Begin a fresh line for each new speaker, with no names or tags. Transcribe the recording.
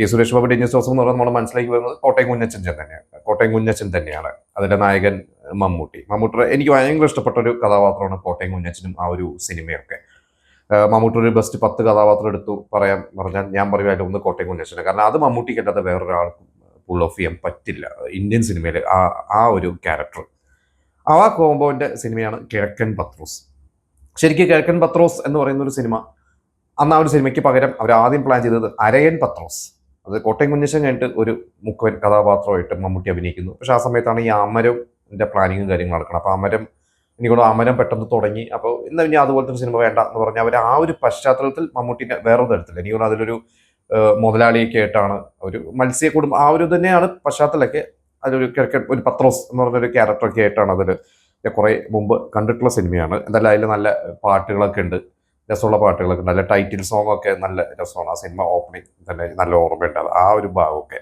T Suresh Babu dangerous Joseph എന്ന് പറയുന്നത് നമ്മൾ മനസ്സിലാക്കി വരുന്നത് കോട്ടയം കുഞ്ഞച്ചൻ തന്നെയാണ് അതിന്റെ നായകൻ മമ്മൂട്ടി എനിക്ക് ഭയങ്കര ഇഷ്ടപ്പെട്ട ഒരു കഥാപാത്രമാണ് കോട്ടയം കുഞ്ഞച്ചനും ആ ഒരു സിനിമയൊക്കെ. മമ്മൂട്ടി ഒരു ബെസ്റ്റ് 10 കഥാപാത്രം എടുത്തു പറഞ്ഞാൽ ഞാൻ പറയുമായിട്ട് ഒന്ന് കോട്ടയം കുഞ്ഞച്ചനെ. കാരണം അത് മമ്മൂട്ടിക്ക് അല്ലാതെ വേറൊരാൾക്കും പുൾ ഓഫ് ചെയ്യാൻ പറ്റില്ല ഇന്ത്യൻ സിനിമയിൽ ആ ഒരു ക്യാരക്ടർ. ആ കോംബോന്റെ സിനിമയാണ് കിഴക്കൻ പത്രോസ്. ശരിക്കും കിഴക്കൻ പത്രോസ് എന്ന് പറയുന്ന ഒരു സിനിമ അന്ന് ആ ഒരു സിനിമയ്ക്ക് പകരം അവർ ആദ്യം പ്ലാൻ ചെയ്തത് അരയൻ പത്രോസ്, അത് കോട്ടയം കുഞ്ഞച്ചൻ കഴിഞ്ഞിട്ട് ഒരു മുഖവൻ കഥാപാത്രമായിട്ട് മമ്മൂട്ടി അഭിനയിക്കുന്നു. പക്ഷെ ആ സമയത്താണ് ഈ അമരന്റെ പ്ലാനിങ്ങും കാര്യങ്ങളും നടക്കണം. അപ്പോൾ എനിക്കൂടെ അമരം പെട്ടെന്ന് തുടങ്ങി. അപ്പോൾ ഇന്ന് ഇനി അതുപോലത്തെ ഒരു സിനിമ വേണ്ട എന്ന് പറഞ്ഞാൽ അവർ ആ ഒരു പശ്ചാത്തലത്തിൽ മമ്മൂട്ടിനെ വേറെ തരത്തില്ല. എനിക്കൂടെ അതിലൊരു മുതലാളിയൊക്കെ ആയിട്ടാണ് ഒരു മത്സ്യക്കുടുംബം ആ ഒരു തന്നെയാണ് പശ്ചാത്തലമൊക്കെ. അതിലൊരു കിഴക്കൻ ഒരു പത്രോസ് എന്ന് പറഞ്ഞൊരു ക്യാരക്ടറൊക്കെ ആയിട്ടാണ് അതിൽ കുറേ മുമ്പ് കണ്ടിട്ടുള്ള സിനിമയാണ്. എന്തായാലും അതിൽ നല്ല പാട്ടുകളൊക്കെ ഉണ്ട്, രസമുള്ള പാട്ടുകളൊക്കെ ഉണ്ട്. നല്ല ടൈറ്റിൽ സോങ് ഒക്കെ നല്ല രസമാണ്. ആ സിനിമ ഓപ്പണിങ് തന്നെ നല്ല ഓർമ്മയുണ്ട് ആ ഒരു ഭാഗമൊക്കെ.